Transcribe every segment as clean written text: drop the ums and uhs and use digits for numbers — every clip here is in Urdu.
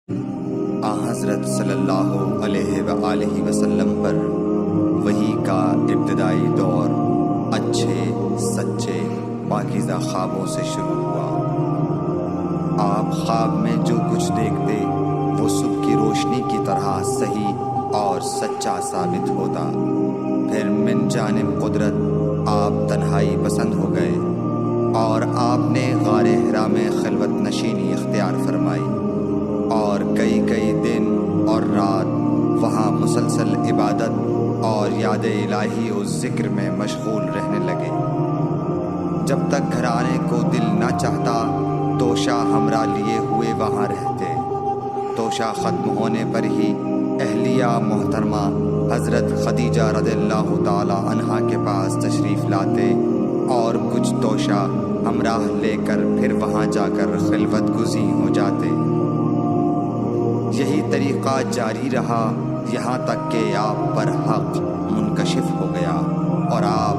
حضرت صلی اللہ علیہ وآلہ وسلم پر وحی کا ابتدائی دور اچھے سچے پاکیزہ خوابوں سے شروع ہوا۔ آپ خواب میں جو کچھ دیکھتے وہ صبح کی روشنی کی طرح صحیح اور سچا ثابت ہوتا۔ پھر من جانب قدرت آپ تنہائی پسند ہو گئے اور آپ نے غار حرا میں خلوت نشینی اختیار فرمائی اور کئی دن اور رات وہاں مسلسل عبادت اور یاد الہی و ذکر میں مشغول رہنے لگے۔ جب تک گھر آنے کو دل نہ چاہتا توشہ ہمراہ لیے ہوئے وہاں رہتے۔ توشہ ختم ہونے پر ہی اہلیہ محترمہ حضرت خدیجہ رضی اللہ تعالی عنہا کے پاس تشریف لاتے اور کچھ توشہ ہمراہ لے کر پھر وہاں جا کر خلوت گزین ہو جاتے۔ یہی طریقہ جاری رہا یہاں تک کہ آپ پر حق منکشف ہو گیا اور آپ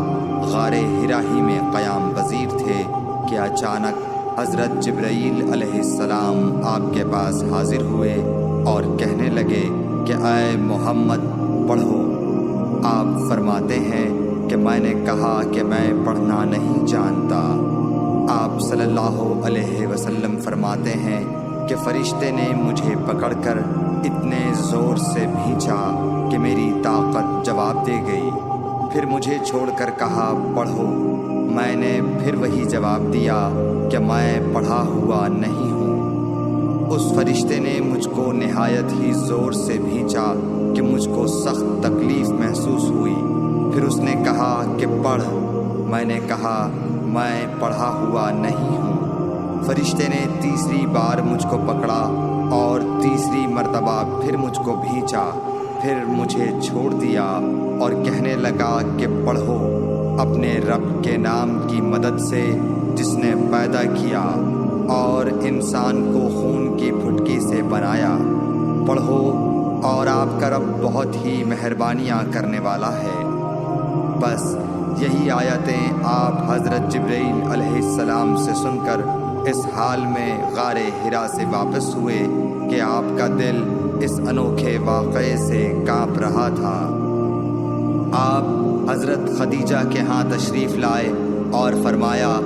غار حرا ہی میں قیام پذیر تھے کہ اچانک حضرت جبرائیل علیہ السلام آپ کے پاس حاضر ہوئے اور کہنے لگے کہ اے محمد پڑھو۔ آپ فرماتے ہیں کہ میں نے کہا کہ میں پڑھنا نہیں جانتا۔ آپ صلی اللہ علیہ وسلم فرماتے ہیں کہ فرشتے نے مجھے پکڑ کر اتنے زور سے بھینچا کہ میری طاقت جواب دے گئی۔ پھر مجھے چھوڑ کر کہا پڑھو۔ میں نے پھر وہی جواب دیا کہ میں پڑھا ہوا نہیں ہوں۔ اس فرشتے نے مجھ کو نہایت ہی زور سے بھینچا کہ مجھ کو سخت تکلیف محسوس ہوئی۔ پھر اس نے کہا کہ پڑھ۔ میں نے کہا میں پڑھا ہوا نہیں ہوں۔ فرشتے نے تیسری بار مجھ کو پکڑا اور تیسری مرتبہ پھر مجھ کو بھینچا۔ پھر مجھے چھوڑ دیا اور کہنے لگا کہ پڑھو اپنے رب کے نام کی مدد سے جس نے پیدا کیا اور انسان کو خون کی پھٹکی سے بنایا۔ پڑھو اور آپ کا رب بہت ہی مہربانیاں کرنے والا ہے۔ بس یہی آیتیں آپ حضرت جبرائیل علیہ السلام سے سن کر اس حال میں غار حرا سے واپس ہوئے کہ آپ کا دل اس انوکھے واقعے سے کانپ رہا تھا۔ آپ حضرت خدیجہ کے ہاں تشریف لائے اور فرمایا